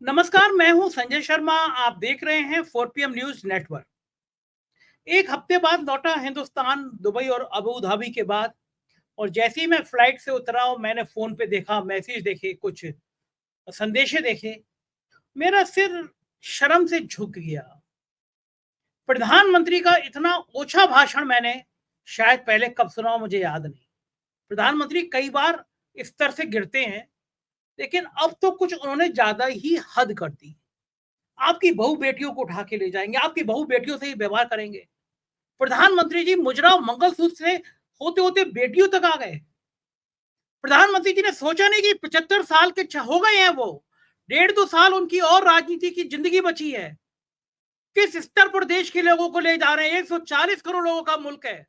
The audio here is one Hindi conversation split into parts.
नमस्कार, मैं हूं संजय शर्मा। आप देख रहे हैं 4 PM न्यूज नेटवर्क। एक हफ्ते बाद लौटा हिंदुस्तान दुबई और अबू धाबी के बाद। और जैसे ही मैं फ्लाइट से उतरा और मैंने फोन पे देखा, मैसेज देखे, कुछ संदेशे देखे, मेरा सिर शर्म से झुक गया। प्रधानमंत्री का इतना ओछा भाषण मैंने शायद पहले कब सुना हो, मुझे याद नहीं। प्रधानमंत्री कई बार इस तरह से गिरते हैं, लेकिन अब तो कुछ उन्होंने ज्यादा ही हद कर दी। आपकी बहू बेटियों को उठा के ले जाएंगे, आपकी बहू बेटियों से ही व्यवहार करेंगे। प्रधानमंत्री जी मुजरा मंगलसूत्र से होते होते बेटियों तक आ गए। प्रधानमंत्री जी ने सोचा नहीं कि 75 साल के हो गए हैं वो, 1.5-2 साल उनकी और राजनीति की जिंदगी बची है। किस स्तर पर देश के लोगों को ले जा रहे हैं। 140 करोड़ लोगों का मुल्क है,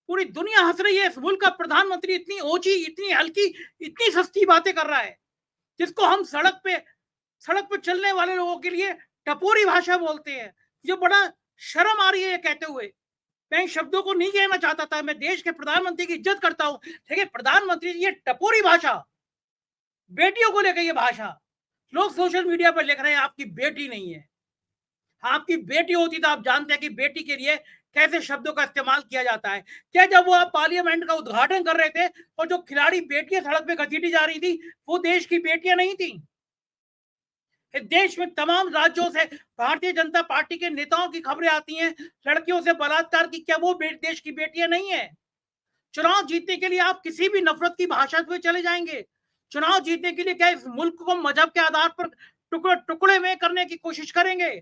पूरी दुनिया हंस रही है। इस मुल्क का प्रधानमंत्री इतनी ऊंची, इतनी हल्की, इतनी सस्ती बातें कर रहा है, जिसको हम सड़क पे चलने वाले लोगों के लिए टपोरी भाषा बोलते हैं। जो बड़ा शर्म आ रही है ये कहते हुए। मैं इन शब्दों को नहीं कहना चाहता था, मैं देश के प्रधानमंत्री की इज्जत करता हूं, लेकिन प्रधानमंत्री ये टपोरी भाषा, बेटियों को लेकर ये भाषा, लोग सोशल मीडिया पर लिख रहे हैं आपकी बेटी नहीं है। हाँ, आपकी बेटी होती तो आप जानते हैं कि बेटी के लिए कैसे शब्दों का इस्तेमाल किया जाता है। क्या जब वो आप पार्लियामेंट का उद्घाटन कर रहे थे और जो खिलाड़ी बेटियां सड़क पे घसीटी जा रही थी, वो देश की बेटियां नहीं थी? देश में तमाम राज्यों से भारतीय जनता पार्टी के नेताओं की खबरें आती हैं लड़कियों से बलात्कार की। क्या वो देश की बेटियां नहीं है? चुनाव जीतने के लिए आप किसी भी नफरत की भाषा पे चले जाएंगे? चुनाव जीतने के लिए क्या इस मुल्क को मजहब के आधार पर टुकड़े टुकड़े में करने की कोशिश करेंगे?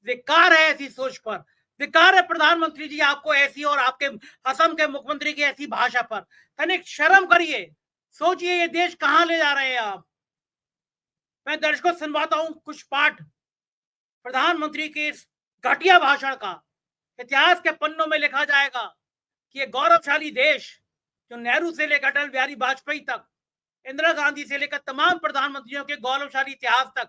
धिक्कार है ऐसी सोच पर। धिक्कार है प्रधानमंत्री जी आपको ऐसी, और आपके असम के मुख्यमंत्री की ऐसी भाषा पर। तनिक शर्म करिए, सोचिए ये देश कहां ले जा रहे हैं आप। मैं दर्शकों सुनवाता हूं कुछ पाठ प्रधानमंत्री के इस घटिया भाषण का। इतिहास के पन्नों में लिखा जाएगा कि ये गौरवशाली देश, जो नेहरू से लेकर अटल बिहारी वाजपेयी तक, इंदिरा गांधी से लेकर तमाम प्रधानमंत्रियों के गौरवशाली इतिहास तक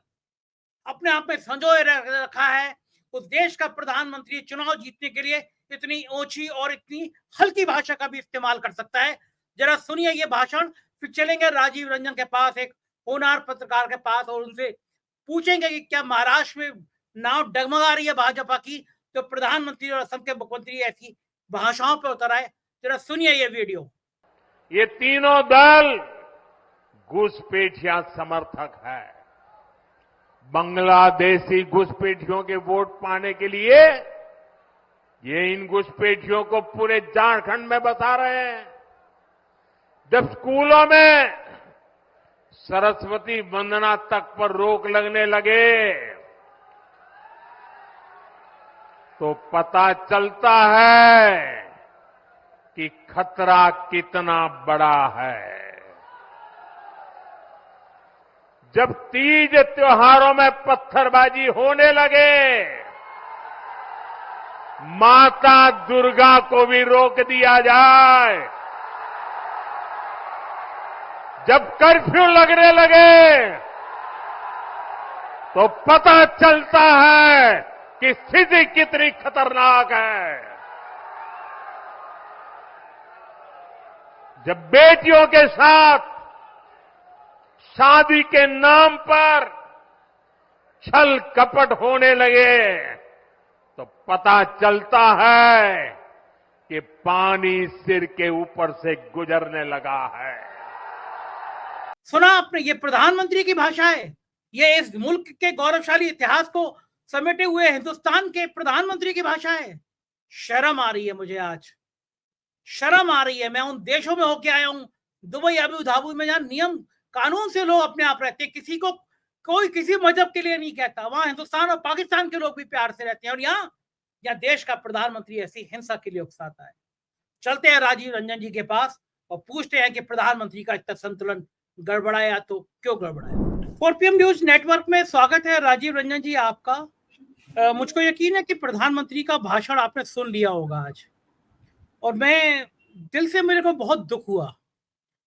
अपने आप में संजोए रखा है, उस देश का प्रधानमंत्री चुनाव जीतने के लिए इतनी ऊंची और इतनी हल्की भाषा का भी इस्तेमाल कर सकता है। जरा सुनिए ये भाषण, फिर चलेंगे राजीव रंजन के पास, एक होनहार पत्रकार के पास, और उनसे पूछेंगे कि क्या महाराष्ट्र में नाव डगमगा रही है भाजपा की, तो प्रधानमंत्री और असम के मुख्यमंत्री ऐसी भाषाओं पर उतर आए। जरा सुनिए ये वीडियो। ये तीनों दल घुसपैठिया समर्थक है। बांग्लादेशी घुसपैठियों के वोट पाने के लिए ये इन घुसपैठियों को पूरे झारखंड में बसा रहे हैं। जब स्कूलों में सरस्वती वंदना तक पर रोक लगने लगे तो पता चलता है कि खतरा कितना बड़ा है। जब तीज त्योहारों में पत्थरबाजी होने लगे, माता दुर्गा को भी रोक दिया जाए। जब कर्फ्यू लगने लगे तो पता चलता है कि स्थिति कितनी खतरनाक है। जब बेटियों के साथ शादी के नाम पर छल कपट होने लगे तो पता चलता है कि पानी सिर के ऊपर से गुजरने लगा है। सुना आपने, ये प्रधानमंत्री की भाषा है। ये इस मुल्क के गौरवशाली इतिहास को समेटे हुए हिंदुस्तान के प्रधानमंत्री की भाषा है। शर्म आ रही है मुझे, आज शर्म आ रही है। मैं उन देशों में होके आया हूं, दुबई, अबू धाबी में, जहां नियम कानून से लोग अपने आप रहते हैं, किसी को कोई किसी मजहब के लिए नहीं कहता। वहां हिंदुस्तान और पाकिस्तान के लोग भी प्यार से रहते हैं, और यहाँ देश का प्रधानमंत्री ऐसी हिंसा के लिए उकसाता है। चलते हैं राजीव रंजन जी के पास और पूछते हैं कि प्रधानमंत्री का इतना संतुलन गड़बड़ाया तो क्यों गड़बड़ाया। 4 PM न्यूज नेटवर्क में स्वागत है राजीव रंजन जी आपका। मुझको यकीन है कि प्रधानमंत्री का भाषण आपने सुन लिया होगा आज, और मैं दिल से, मेरे को बहुत दुख हुआ।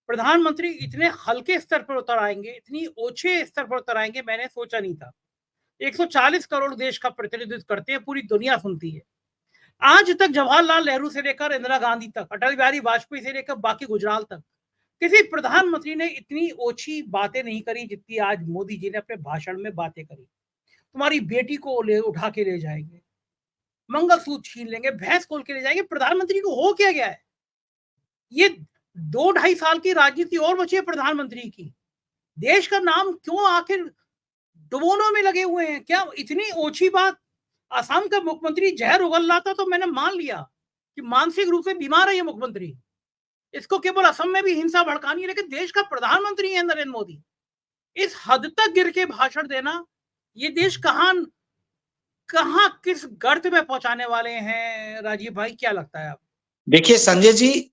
प्रधानमंत्री इतने हल्के स्तर पर उतर आएंगे, इतनी ओछे स्तर पर उतर आएंगे, मैंने सोचा नहीं था। 140 करोड़ देश का प्रतिनिधित्व करते हैं, पूरी दुनिया सुनती है। आज तक जवाहरलाल नेहरू से लेकर इंदिरा गांधी तक, अटल बिहारी वाजपेयी से लेकर बाकी गुजराल तक, किसी प्रधानमंत्री ने इतनी ओछी बातें नहीं करी जितनी आज मोदी जी ने अपने भाषण में बातें करी। तुम्हारी बेटी को ले उठा के ले जाएंगे, मंगलसूत्र छीन लेंगे, भैंस खोल के ले जाएंगे। प्रधानमंत्री को हो क्या गया है? ये 2 ढाई साल की राजनीति और बची है प्रधानमंत्री की। देश का नाम क्यों आखिर डुबोनों में लगे हुए हैं? क्या इतनी ओछी बात? असम का मुख्यमंत्री जहर उगल रहा था तो मैंने मान लिया कि मानसिक रूप से बीमार है ये मुख्यमंत्री, इसको केवल असम में भी हिंसा भड़कानी है, लेकिन देश का प्रधानमंत्री है नरेंद्र मोदी। इस हद तक गिर के भाषण देना, ये देश कहां कहां किस गर्त में पहुंचाने वाले हैं? राजीव भाई, क्या लगता है आप? देखिए संजय जी,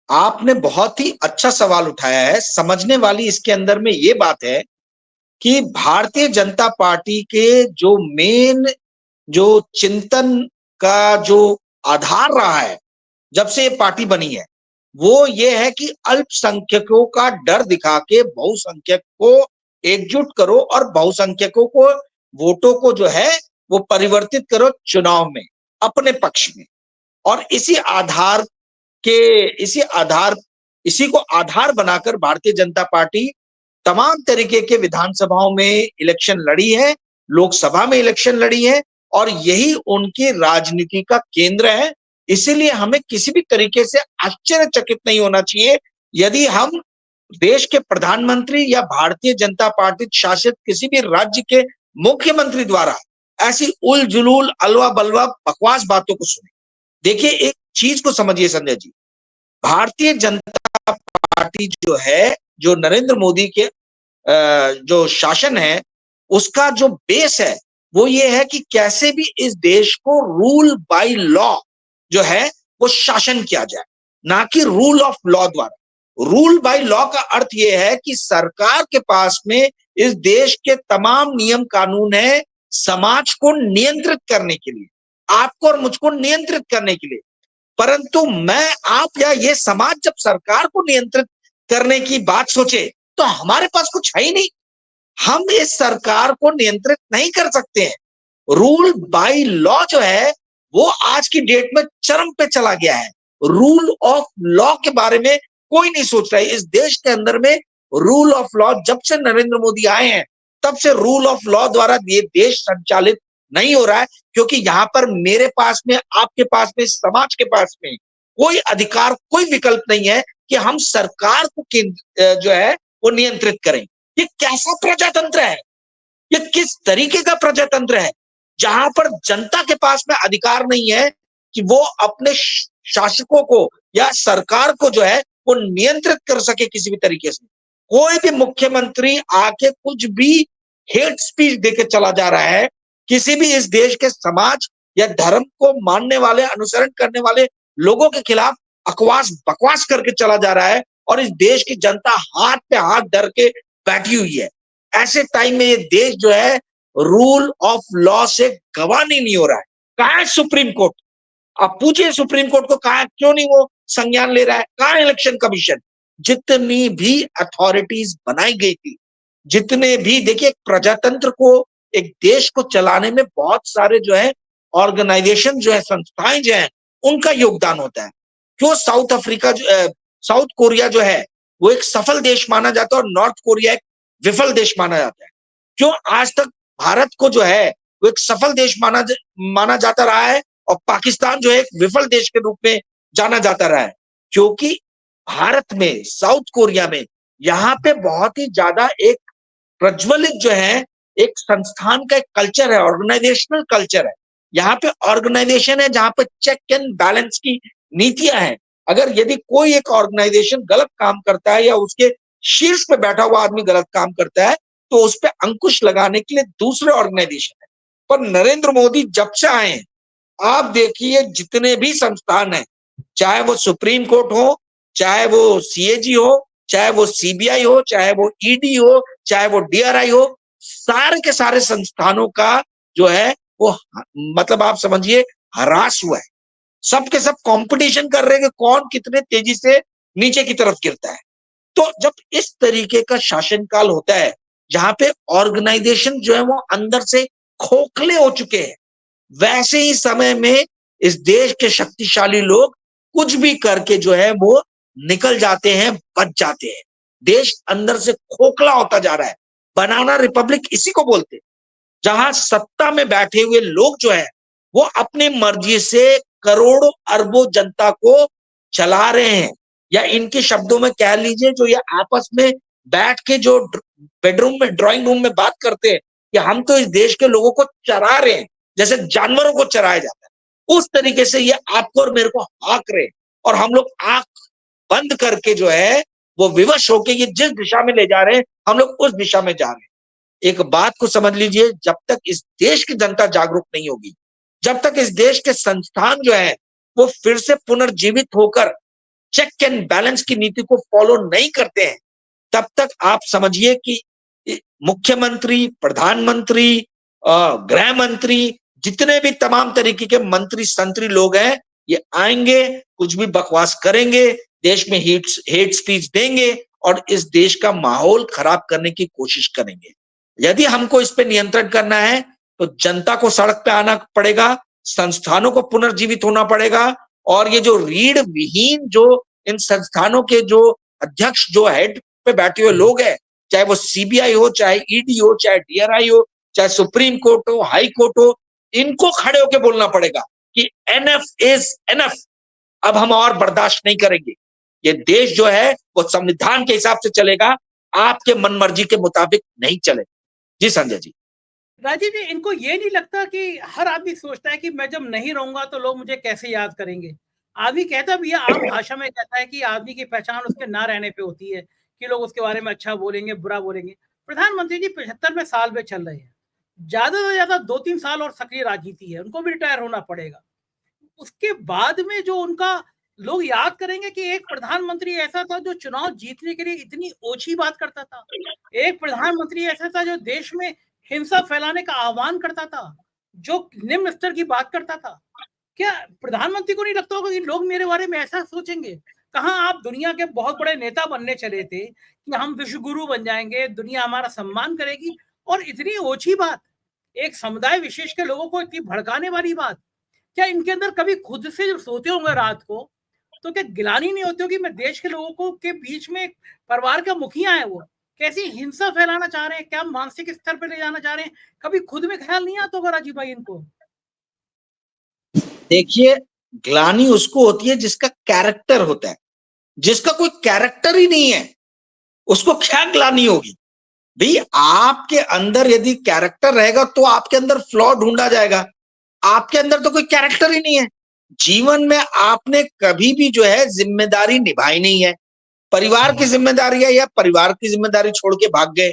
आपने बहुत ही अच्छा सवाल उठाया है। समझने वाली इसके अंदर में ये बात है कि भारतीय जनता पार्टी के जो मेन जो चिंतन का जो आधार रहा है जब से ये पार्टी बनी है, वो ये है कि अल्पसंख्यकों का डर दिखा के बहुसंख्यक को एकजुट करो और बहुसंख्यकों को वोटों को जो है वो परिवर्तित करो चुनाव में अपने पक्ष में। और इसी को आधार बनाकर भारतीय जनता पार्टी तमाम तरीके के विधानसभाओं में इलेक्शन लड़ी है, लोकसभा में इलेक्शन लड़ी है, और यही उनकी राजनीति का केंद्र है। इसीलिए हमें किसी भी तरीके से आश्चर्यचकित नहीं होना चाहिए यदि हम देश के प्रधानमंत्री या भारतीय जनता पार्टी शासित किसी भी राज्य के मुख्यमंत्री द्वारा ऐसी उल जुलूल अलवा बलवा बकवास बातों को सुने। देखिए, एक चीज को समझिए संजय जी, भारतीय जनता पार्टी जो है, जो नरेंद्र मोदी के जो शासन है, उसका जो बेस है वो ये है कि कैसे भी इस देश को रूल बाय लॉ जो है वो शासन किया जाए, ना कि रूल ऑफ लॉ द्वारा। रूल बाय लॉ का अर्थ ये है कि सरकार के पास में इस देश के तमाम नियम कानून है समाज को नियंत्रित करने के लिए, आपको और मुझको नियंत्रित करने के लिए। परंतु मैं, आप या ये समाज जब सरकार को नियंत्रित करने की बात सोचे तो हमारे पास कुछ है ही नहीं, हम इस सरकार को नियंत्रित नहीं कर सकते हैं। रूल बाय लॉ जो है वो आज की डेट में चरम पे चला गया है। रूल ऑफ लॉ के बारे में कोई नहीं सोच रहा है इस देश के अंदर में। रूल ऑफ लॉ जब से नरेंद्र मोदी आए हैं तब से रूल ऑफ लॉ द्वारा ये देश संचालित नहीं हो रहा है, क्योंकि यहां पर मेरे पास में, आपके पास में, समाज के पास में कोई अधिकार, कोई विकल्प नहीं है कि हम सरकार को जो है वो नियंत्रित करें। ये कैसा प्रजातंत्र है? ये किस तरीके का प्रजातंत्र है जहां पर जनता के पास में अधिकार नहीं है कि वो अपने शासकों को या सरकार को जो है वो नियंत्रित कर सके किसी भी तरीके से। कोई भी मुख्यमंत्री आके कुछ भी हेट स्पीच देके चला जा रहा है, किसी भी इस देश के समाज या धर्म को मानने वाले, अनुसरण करने वाले लोगों के खिलाफ अकवास बकवास करके चला जा रहा है, और इस देश की जनता हाथ पे हाथ धर के बैठी हुई है। ऐसे टाइम में ये देश जो है रूल ऑफ लॉ से गवाह नहीं हो रहा है। कहां है सुप्रीम कोर्ट? आप पूछिए सुप्रीम कोर्ट को, कहा क्यों नहीं वो संज्ञान ले रहा है? कहां है इलेक्शन कमीशन? जितनी भी अथॉरिटीज बनाई गई थी, जितने भी, देखिए, प्रजातंत्र को, एक देश को चलाने में बहुत सारे जो है ऑर्गेनाइजेशन जो है, संस्थाएं जो है, उनका योगदान होता है। क्यों साउथ कोरिया जो है वो एक सफल देश माना जाता है और नॉर्थ कोरिया एक विफल देश माना जाता है? क्यों आज तक भारत को जो है वो एक सफल देश माना जाता रहा है और पाकिस्तान जो है एक विफल देश के रूप में जाना जाता रहा है? क्योंकि भारत में, साउथ कोरिया में, यहाँ पे बहुत ही ज्यादा एक प्रज्वलित जो है एक संस्थान का एक कल्चर है, ऑर्गेनाइजेशनल कल्चर है। यहाँ पे ऑर्गेनाइजेशन है जहां पे चेक एंड बैलेंस की नीतियां हैं। अगर यदि कोई एक ऑर्गेनाइजेशन गलत काम करता है या उसके शीर्ष पे बैठा हुआ आदमी गलत काम करता है तो उस पर अंकुश लगाने के लिए दूसरे ऑर्गेनाइजेशन है। पर नरेंद्र मोदी जब से आए हैं, आप देखिए जितने भी संस्थान हैं, चाहे वो सुप्रीम कोर्ट हो, चाहे वो सीएजी हो, चाहे वो सीबीआई हो, चाहे वो ईडी हो, चाहे वो डीआरआई हो, सारे के सारे संस्थानों का जो है वो, मतलब आप समझिए, ह्रास हुआ है। सब के सब कंपटीशन कर रहे हैं कि कौन कितने तेजी से नीचे की तरफ गिरता है। तो जब इस तरीके का शासनकाल होता है जहां पे ऑर्गेनाइजेशन जो है वो अंदर से खोखले हो चुके हैं, वैसे ही समय में इस देश के शक्तिशाली लोग कुछ भी करके जो है वो निकल जाते हैं, बच जाते हैं। देश अंदर से खोखला होता जा रहा है। बनाना रिपब्लिक इसी को बोलते हैं, जहां सत्ता में बैठे हुए लोग जो है वो अपनी मर्जी से करोड़ों अरबों जनता को चला रहे हैं, या इनके शब्दों में कह लीजिए जो ये आपस में बैठ के जो बेडरूम में, ड्राइंग रूम में बात करते हैं कि हम तो इस देश के लोगों को चरा रहे हैं, जैसे जानवरों को चराया जाता है, उस तरीके से ये आपको और मेरे को हाँक रहे हैं। और हम लोग आंख बंद करके जो है वो विवश होके ये जिस दिशा में ले जा रहे हैं, हम लोग उस दिशा में जा रहे हैं। एक बात को समझ लीजिए, जब तक इस देश की जनता जागरूक नहीं होगी, जब तक इस देश के संस्थान जो है वो फिर से पुनर्जीवित होकर चेक एंड बैलेंस की नीति को फॉलो नहीं करते हैं, तब तक आप समझिए कि मुख्यमंत्री, प्रधानमंत्री, गृह मंत्री, जितने भी तमाम तरीके के मंत्री संतरी लोग हैं, ये आएंगे, कुछ भी बकवास करेंगे, देश में हेट स्पीच देंगे और इस देश का माहौल खराब करने की कोशिश करेंगे। यदि हमको इस पे नियंत्रण करना है तो जनता को सड़क पे आना पड़ेगा, संस्थानों को पुनर्जीवित होना पड़ेगा, और ये जो रीढ़ विहीन जो इन संस्थानों के जो अध्यक्ष, जो हेड पे बैठे हुए लोग हैं, चाहे वो सीबीआई हो, चाहे ईडी हो, चाहे डीआरआई हो, चाहे सुप्रीम कोर्ट हो, हाई कोर्ट हो, इनको खड़े होकर बोलना पड़ेगा कि एनएफ इज एनएफ। अब हम और बर्दाश्त नहीं करेंगे। ये देश जो है वो संविधान के हिसाब से चलेगा, आपके मन मर्जी के मुताबिक नहीं चलेगा। जी संजय जी। राजीव जी, इनको ये नहीं लगता कि हर आदमी सोचता है कि मैं जब नहीं रहूंगा तो लोग मुझे कैसे याद करेंगे? आदमी कहता भी है, आम भाषा में कहता है कि आदमी की पहचान उसके ना रहने पे होती है, कि लोग उसके बारे में अच्छा बोलेंगे, बुरा बोलेंगे। प्रधानमंत्री जी 75वें साल में चल रहे हैं, ज्यादा से ज्यादा 2-3 साल और सक्रिय राजनीति है, उनको भी रिटायर होना पड़ेगा। उसके बाद में जो उनका लोग याद करेंगे कि एक प्रधानमंत्री ऐसा था जो चुनाव जीतने के लिए इतनी ओछी बात करता था, एक प्रधानमंत्री ऐसा था जो देश में हिंसा फैलाने का आह्वान करता था, जो निम्न स्तर की बात करता था। क्या प्रधानमंत्री को नहीं लगता होगा कि लोग मेरे बारे में ऐसा सोचेंगे? कहाँ आप दुनिया के बहुत बड़े नेता बनने चले थे कि हम विश्व गुरु बन जाएंगे, दुनिया हमारा सम्मान करेगी, और इतनी ओछी बात, एक समुदाय विशेष के लोगों को इतनी भड़काने वाली बात। क्या इनके अंदर कभी खुद से जब सोते होंगे रात को, तो क्या गिलानी नहीं होती होगी मैं देश के लोगों को के बीच में परिवार का मुखिया है, वो कैसी हिंसा फैलाना चाह रहे हैं, क्या मानसिक स्तर पे ले जाना चाह रहे हैं? कभी खुद में ख्याल नहीं आता होगा राजीव भाई इनको? देखिए, ग्लानी उसको होती है जिसका कैरेक्टर होता है, जिसका कोई कैरेक्टर ही नहीं है उसको क्या ग्लानी होगी? भाई, आपके अंदर यदि कैरेक्टर रहेगा तो आपके अंदर फ्लॉ ढूंढा जाएगा। आपके अंदर तो कोई कैरेक्टर ही नहीं है। जीवन में आपने कभी भी जो है जिम्मेदारी निभाई नहीं है। परिवार की जिम्मेदारी है या परिवार की जिम्मेदारी छोड़ के भाग गए।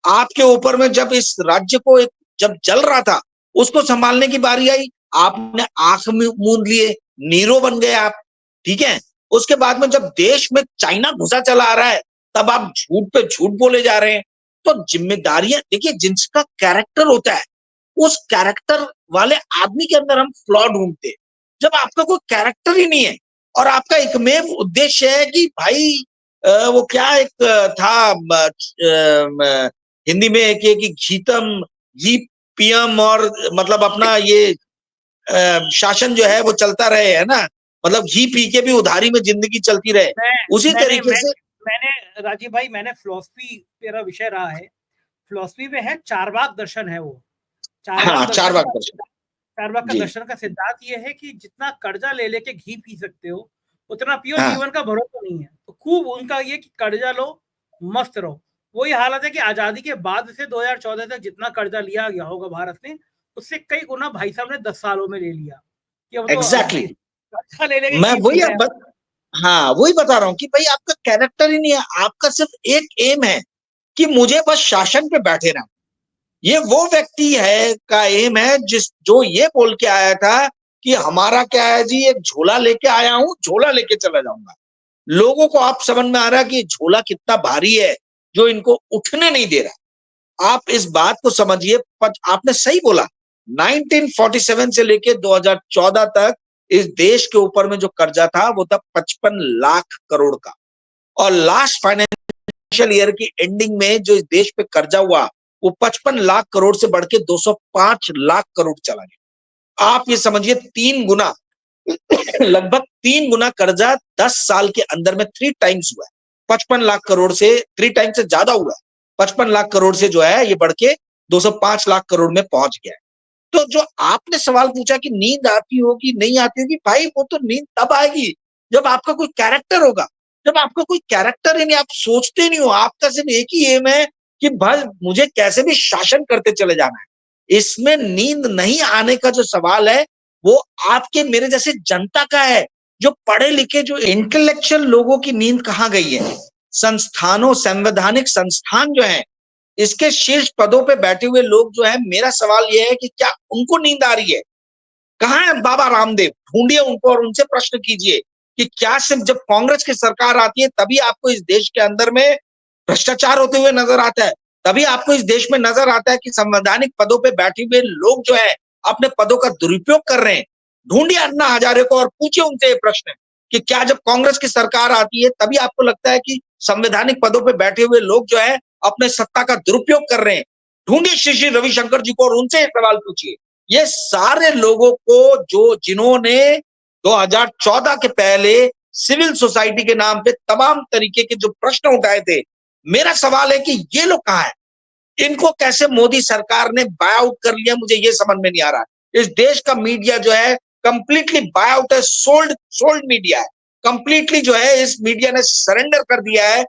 आपके ऊपर में जब इस राज्य को जब चल रहा था, उसको संभालने की बारी आई, आपने आंख मूंद लिए, नीरो बन गए आप। ठीक है, उसके बाद में जब देश में चाइना घुसा चला आ रहा है, तब आप झूठ पे झूठ बोले जा रहे हैं। तो जिम्मेदारियां देखिए, जिसका कैरेक्टर होता है उस कैरेक्टर वाले आदमी के अंदर हम फ्लॉ ढूंढते हैं। जब आपका कोई कैरेक्टर ही नहीं है और आपका एकमेव उद्देश्य है कि भाई वो क्या एक था हिंदी में एक कि घीतम घी पियम, और मतलब अपना ये शासन जो है वो चलता रहे, है ना, मतलब घी पी के भी उधारी में जिंदगी चलती रहे, उसी मैंने तरीके से। मैंने राजीव भाई, मैंने फिलॉसफी मेरा विषय रहा है। फिलॉसफी में है चारवाक दर्शन है वो। हाँ, चार बाग दर्शन। चारवाक का जी। दर्शन का सिद्धांत ये है कि जितना कर्जा ले लेके घी पी सकते हो उतना पियो, हाँ, जीवन का भरोसा नहीं है। तो खूब उनका ये कि कर्जा लो, मस्त रहो। वही हालत है कि आजादी के बाद से 2014 तक जितना कर्जा लिया गया होगा भारत ने, उससे कई गुना भाई साहब ने 10 सालों में ले लिया, कि अब तो एग्जैक्टली। कर्जा ले लेके मैं घी पी वही रहे हैं। हाँ, वही बता रहा हूँ कि भाई आपका कैरेक्टर ही नहीं है। आपका सिर्फ एक एम है कि मुझे बस शासन पे बैठे रहना। ये वो व्यक्ति है का एम है जो ये बोल के आया था कि हमारा क्या है जी, एक झोला लेके आया हूं, झोला लेके चला जाऊंगा। लोगों को आप समझ में आ रहा है कि झोला कितना भारी है जो इनको उठने नहीं दे रहा। आप इस बात को समझिए, आपने सही बोला, 1947 से लेके 2014 तक इस देश के ऊपर में जो कर्जा था वो था 55 लाख करोड़ का, और लास्ट फाइनेंशियल ईयर की एंडिंग में जो इस देश पे कर्जा हुआ वो 55 लाख करोड़ से बढ़ के 205 लाख करोड़ चला गया। आप ये समझिए 3 गुना लगभग 3 गुना कर्जा 10 साल के अंदर में 3 टाइम्स हुआ है। 55 लाख करोड़ से 3 टाइम्स से ज्यादा हुआ है। 55 लाख करोड़ से जो है ये बढ़ के 205 लाख करोड़ में पहुंच गया है। तो जो आपने सवाल पूछा कि नींद आती होगी नहीं आती होगी, भाई वो तो नींद तब आएगी जब आपका कोई कैरेक्टर होगा। जब आपका कोई कैरेक्टर ही नहीं, आप सोचते नहीं हो, आपका सिर्फ एक ही एम है कि भाई मुझे कैसे भी शासन करते चले जाना है। इसमें नींद नहीं आने का जो सवाल है वो आपके मेरे जैसे जनता का है, जो पढ़े लिखे जो इंटेलेक्चुअल लोगों की नींद कहाँ गई है। संस्थानों, संवैधानिक संस्थान जो है, इसके शीर्ष पदों पे बैठे हुए लोग जो है, मेरा सवाल यह है कि क्या उनको नींद आ रही है? कहाँ है बाबा रामदेव? ढूंढिए उनको और उनसे प्रश्न कीजिए कि क्या सिर्फ जब कांग्रेस की सरकार आती है तभी आपको इस देश के अंदर में भ्रष्टाचार होते हुए नजर आता है? तभी आपको इस देश में नजर आता है कि संवैधानिक पदों पे बैठे हुए लोग जो है अपने पदों का दुरुपयोग कर रहे हैं? ढूंढिए अन्ना हजारे को और पूछिए उनसे ये प्रश्न कि क्या जब कांग्रेस की सरकार आती है तभी आपको लगता है कि संवैधानिक पदों पे बैठे हुए लोग जो है अपने सत्ता का दुरुपयोग कर रहे हैं? ढूंढिए श्री श्री रविशंकर जी को और उनसे सवाल पूछिए। ये सारे लोगों को जो जिन्होंने 2014 के पहले सिविल सोसाइटी के नाम पे तमाम तरीके के जो प्रश्न उठाए थे, मेरा सवाल है कि ये लोग कहाँ हैं? इनको कैसे मोदी सरकार ने बाय आउट कर लिया, मुझे ये समझ में नहीं आ रहा। इस देश का मीडिया जो है कंप्लीटली बाय आउट है, सोल्ड सोल्ड मीडिया है। कंप्लीटली जो है इस मीडिया ने सरेंडर कर दिया है।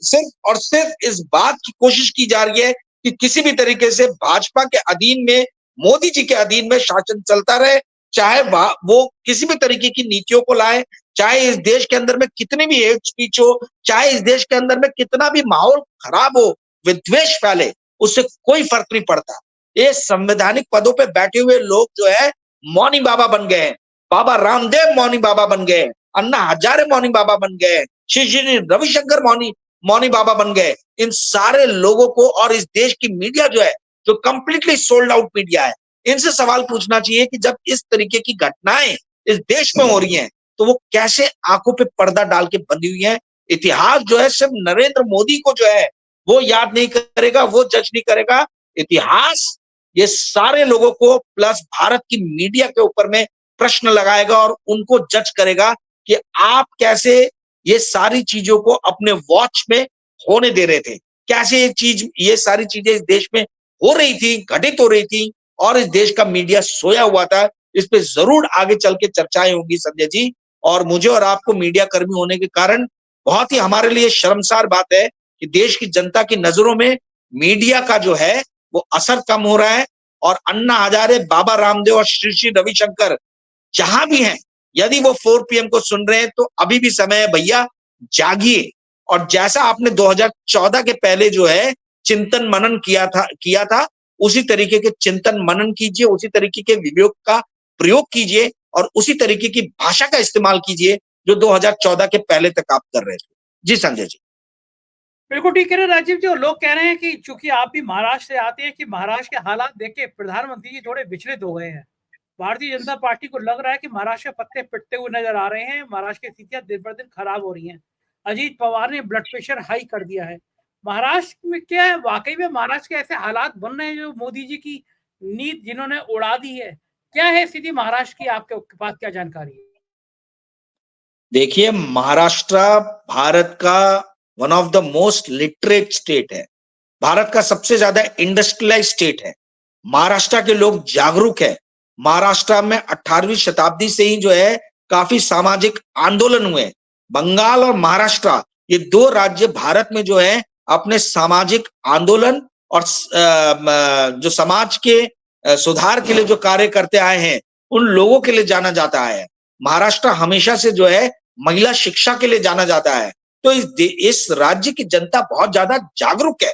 सिर्फ और सिर्फ इस बात की कोशिश की जा रही है कि किसी भी तरीके से भाजपा के अधीन में, मोदी जी के अधीन में शासन चलता रहे, चाहे वो किसी भी तरीके की नीतियों को लाए, चाहे इस देश के अंदर में कितनी भी हेट स्पीच हो, चाहे इस देश के अंदर में कितना भी माहौल खराब हो, विद्वेष फैले, उससे कोई फर्क नहीं पड़ता। ये संवैधानिक पदों पे बैठे हुए लोग जो है मौनी बाबा बन गए हैं। बाबा रामदेव मौनी बाबा बन गए, अन्ना हजारे मौनी बाबा बन गए, श्री श्री रविशंकर मौनी मौनी बाबा बन गए। इन सारे लोगों को और इस देश की मीडिया जो है, जो कंप्लीटली सोल्ड आउट मीडिया है, इनसे सवाल पूछना चाहिए कि जब इस तरीके की घटनाएं इस देश में हो रही हैं तो वो कैसे आंखों पे पर्दा डाल के बंधी हुई हैं। इतिहास जो है सिर्फ नरेंद्र मोदी को जो है वो याद नहीं करेगा, वो जज नहीं करेगा। इतिहास ये सारे लोगों को प्लस भारत की मीडिया के ऊपर में प्रश्न लगाएगा और उनको जज करेगा कि आप कैसे ये सारी चीजों को अपने वॉच में होने दे रहे थे, कैसे ये सारी चीजें इस देश में हो रही थी, घटित हो रही थी और इस देश का मीडिया सोया हुआ था। इस पे जरूर आगे चल के चर्चाएं होंगी संजय जी। और मुझे और आपको मीडिया कर्मी होने के कारण बहुत ही हमारे लिए शर्मसार बात है कि देश की जनता की नजरों में मीडिया का जो है वो असर कम हो रहा है। और अन्ना हजारे, बाबा रामदेव और श्री श्री रविशंकर जहां भी हैं, यदि वो 4 PM को सुन रहे हैं तो अभी भी समय है भैया, जागिए। और जैसा आपने 2014 के पहले जो है चिंतन मनन किया था उसी तरीके के चिंतन मनन कीजिए, उसी तरीके के विवेक का प्रयोग कीजिए और उसी तरीके की भाषा का इस्तेमाल कीजिए जो 2014 के पहले तक आप कर रहे थे। जी संजय जी। बिल्कुल ठीक कह रहे हैं राजीव जी। और लोग कह रहे हैं कि चूंकि आप भी महाराष्ट्र से आते हैं कि महाराष्ट्र के हालात देख के प्रधानमंत्री जी थोड़े विचलित हो गए हैं। भारतीय जनता पार्टी को लग रहा है कि महाराष्ट्र के पत्ते पिटते हुए नजर आ रहे हैं। महाराष्ट्र की स्थितियां दिन पर दिन खराब हो रही हैं। अजीत पवार ने ब्लड प्रेशर हाई कर दिया है। महाराष्ट्र में क्या है, वाकई में महाराष्ट्र के ऐसे हालात बन रहे हैं जो मोदी जी की नींद जिन्होंने उड़ा दी है? क्या है स्थिति महाराष्ट्र की, आपके पास क्या जानकारी है? देखिए, महाराष्ट्र भारत का one of the most literate state है। भारत का सबसे ज्यादा इंडस्ट्रियलाइज स्टेट है। महाराष्ट्र के लोग जागरूक है। महाराष्ट्र में 18वीं शताब्दी से ही जो है काफी सामाजिक आंदोलन हुए। बंगाल और महाराष्ट्र ये 2 राज्य भारत में जो है अपने सामाजिक आंदोलन और जो समाज के सुधार के लिए जो कार्य करते आए हैं उन लोगों के लिए जाना जाता है। महाराष्ट्र हमेशा से जो है महिला शिक्षा के लिए जाना जाता है। तो इस राज्य की जनता बहुत ज्यादा जागरूक है।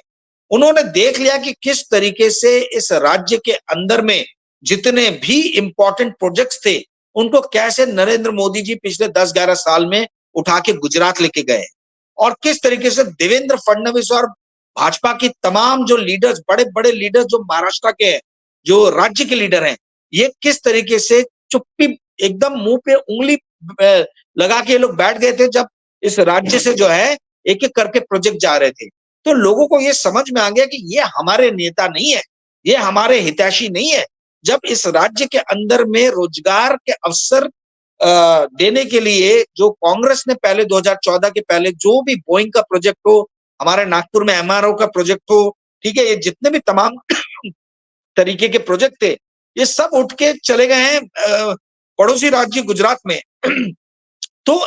उन्होंने देख लिया कि किस तरीके से इस राज्य के अंदर में जितने भी इंपॉर्टेंट प्रोजेक्ट्स थे उनको कैसे नरेंद्र मोदी जी पिछले 10-11 साल में उठा के गुजरात लेके गए और किस तरीके से देवेंद्र फडणवीस और भाजपा की तमाम जो लीडर्स, बड़े बड़े लीडर्स जो महाराष्ट्र के हैं, जो राज्य के लीडर हैं, ये किस तरीके से चुप्पी एकदम मुंह पे उंगली लगा के ये लोग बैठ गए थे जब इस राज्य से जो है एक एक करके प्रोजेक्ट जा रहे थे। तो लोगों को ये समझ में आ गया कि ये हमारे नेता नहीं है, ये हमारे हितैषी नहीं है। जब इस राज्य के अंदर में रोजगार के अवसर देने के लिए जो कांग्रेस ने पहले 2014 के पहले जो भी बोइंग का प्रोजेक्ट हो, हमारे नागपुर में एमआरओ का प्रोजेक्ट हो, ठीक है, ये जितने भी तमाम तरीके के प्रोजेक्ट थे, ये सब उठ के चले गए हैं पड़ोसी राज्य गुजरात में। तो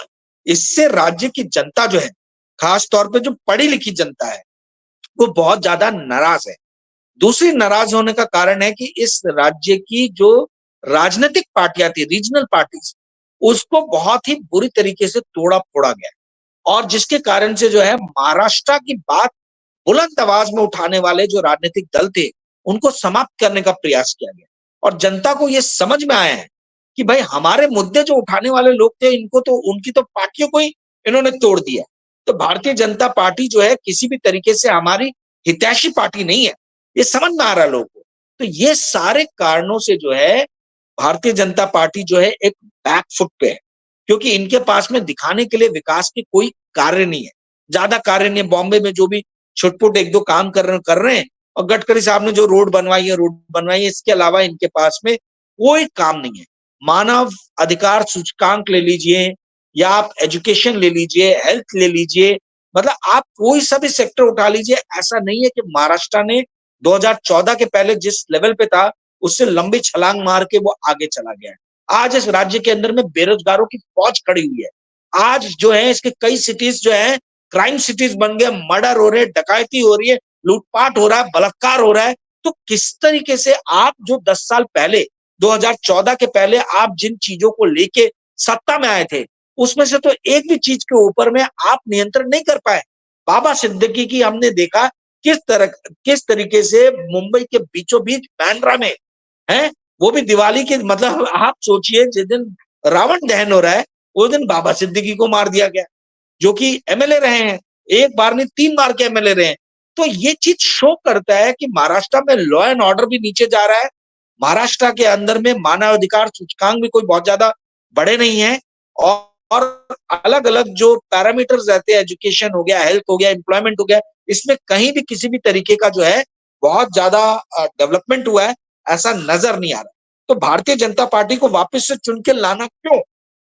इससे राज्य की जनता जो है, खास तौर पे जो पढ़ी लिखी जनता है, वो बहुत ज्यादा नाराज है। दूसरी नाराज होने का कारण है कि इस राज्य की जो राजनीतिक पार्टियां थी, रीजनल पार्टीज, उसको बहुत ही बुरी तरीके से तोड़ा फोड़ा गया और जिसके कारण से जो है महाराष्ट्र की बात बुलंद आवाज में उठाने वाले जो राजनीतिक दल थे, उनको समाप्त करने का प्रयास किया गया और जनता को यह समझ में आया है कि भाई हमारे मुद्दे जो उठाने वाले लोग थे, इनको तो उनकी तो पार्टियों को ही इन्होंने तोड़ दिया। तो भारतीय जनता पार्टी जो है किसी भी तरीके से हमारी हितैषी पार्टी नहीं है, ये समझ में आ रहा है लोगों को। तो ये सारे कारणों से जो है भारतीय जनता पार्टी जो है एक बैक फुट पे है, क्योंकि इनके पास में दिखाने के लिए विकास के कोई कार्य नहीं है, ज्यादा कार्य नहीं है। बॉम्बे में जो भी छुटपुट एक दो काम कर रहे हैं और गडकरी साहब ने जो रोड बनवाई है, इसके अलावा इनके पास में कोई काम नहीं है। मानव अधिकार सूचकांक ले लीजिए या आप एजुकेशन ले लीजिए, हेल्थ ले लीजिए, मतलब आप कोई सा भी सेक्टर उठा लीजिए, ऐसा नहीं है कि महाराष्ट्र ने 2014 के पहले जिस लेवल पे था उससे लंबी छलांग मार के वो आगे चला गया है। आज इस राज्य के अंदर में बेरोजगारों की फौज खड़ी हुई है। आज जो है इसके कई सिटीज जो है क्राइम सिटीज बन गए, मर्डर हो रहे, डकैती हो रही है, लूटपाट हो रहा है, बलात्कार हो रहा है। तो किस तरीके से आप जो 10 साल पहले 2014 के पहले आप जिन चीजों को लेके सत्ता में आए थे, उसमें से तो एक भी चीज के ऊपर में आप नियंत्रण नहीं कर पाए। बाबा सिद्दीकी की हमने देखा किस तरीके से मुंबई के बीचों बीच बांद्रा में है, वो भी दिवाली के, मतलब आप सोचिए जिस दिन रावण दहन हो रहा है उस दिन बाबा सिद्दीकी को मार दिया गया, जो कि एमएलए रहे हैं, एक बार नहीं 3 बार के एमएलए रहे हैं। तो ये चीज शो करता है कि महाराष्ट्र में लॉ एंड ऑर्डर भी नीचे जा रहा है, महाराष्ट्र के अंदर में मानवाधिकार सूचकांक भी कोई बहुत ज्यादा बड़े नहीं है और अलग अलग जो पैरामीटर्स रहते हैं, एजुकेशन हो गया, हेल्थ हो गया, एम्प्लॉयमेंट हो गया, इसमें कहीं भी किसी भी तरीके का जो है बहुत ज्यादा डेवलपमेंट हुआ है ऐसा नजर नहीं आ रहा। तो भारतीय जनता पार्टी को वापस से चुन के लाना क्यों,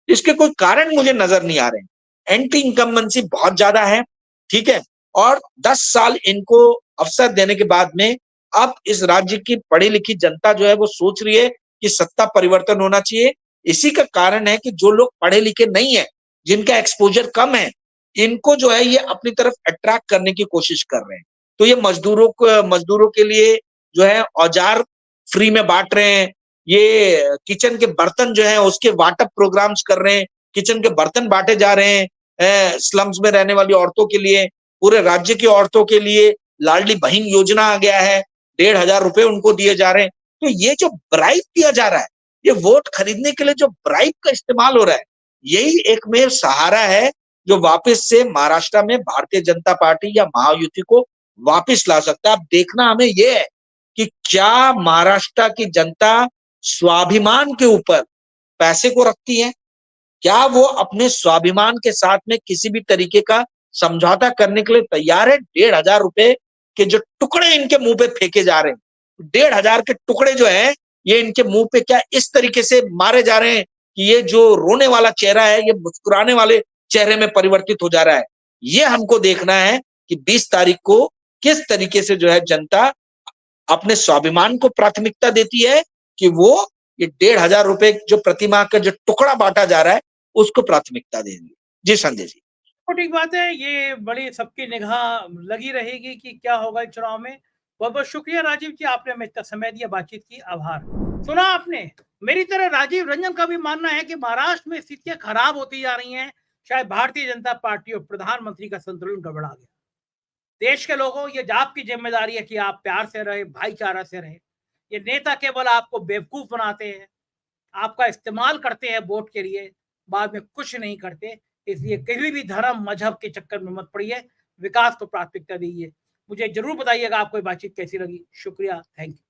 इसके कोई कारण मुझे नजर नहीं आ रहे हैं। एंटी इनकम्बेंसी बहुत ज्यादा है, ठीक है, और 10 साल इनको अवसर देने के बाद में अब इस राज्य की पढ़ी लिखी जनता जो है वो सोच रही है कि सत्ता परिवर्तन होना चाहिए। इसी का कारण है कि जो लोग पढ़े लिखे नहीं है, जिनका एक्सपोजर कम है, इनको जो है ये अपनी तरफ अट्रैक्ट करने की कोशिश कर रहे हैं। तो ये मजदूरों के लिए जो है औजार फ्री में बांट रहे हैं, ये किचन के बर्तन जो है उसके वाटअप प्रोग्राम्स कर रहे हैं, किचन के बर्तन बांटे जा रहे हैं स्लम्स में रहने वाली औरतों के लिए, पूरे राज्य की औरतों के लिए लाडली बहन योजना आ गया है, 1,500 रुपए उनको दिए जा रहे हैं। तो ये जो ब्राइब दिया जा रहा है, ये वोट खरीदने के लिए जो ब्राइब का इस्तेमाल हो रहा है, यही एकमेव सहारा है जो वापस से महाराष्ट्र में भारतीय जनता पार्टी या महायुति को वापस ला सकता है। अब देखना हमें यह है कि क्या महाराष्ट्र की जनता स्वाभिमान के ऊपर पैसे को रखती है, क्या वो अपने स्वाभिमान के साथ में किसी भी तरीके का समझौता करने के लिए तैयार है। 1,500 रुपए के जो टुकड़े इनके मुंह पे फेंके जा रहे हैं, 1,500 के टुकड़े जो है ये इनके मुंह पे क्या इस तरीके से मारे जा रहे हैं कि ये जो रोने वाला चेहरा है ये मुस्कुराने वाले चेहरे में परिवर्तित हो जा रहा है। ये हमको देखना है कि 20 तारीख को किस तरीके से जो है जनता अपने स्वाभिमान को प्राथमिकता देती है कि वो ये 1,500 रुपए जो प्रतिमा का जो टुकड़ा बांटा जा रहा है उसको प्राथमिकता देंगे। जी संजय जी। तो ठीक बात है, ये बड़ी सबकी निगाह लगी रहेगी कि क्या होगा इस चुनाव में। बहुत बहुत शुक्रिया राजीव जी, आपने हमें इतना समय दिया, बातचीत की, आभार। सुना आपने, मेरी तरह राजीव रंजन का भी मानना है कि महाराष्ट्र में स्थितियां खराब होती जा रही हैं, शायद भारतीय जनता पार्टी और प्रधानमंत्री का संतुलन गड़बड़ा गया। देश के लोगों, ये आपकी जिम्मेदारी है कि आप प्यार से रहे, भाईचारा से रहे। ये नेता केवल आपको बेवकूफ बनाते हैं, आपका इस्तेमाल करते हैं वोट के लिए, बाद में कुछ नहीं करते। इसलिए कभी भी धर्म मजहब के चक्कर में मत पड़िए, विकास को प्राथमिकता दीजिए। मुझे जरूर बताइएगा आपको ये बातचीत कैसी लगी। शुक्रिया, थैंक यू।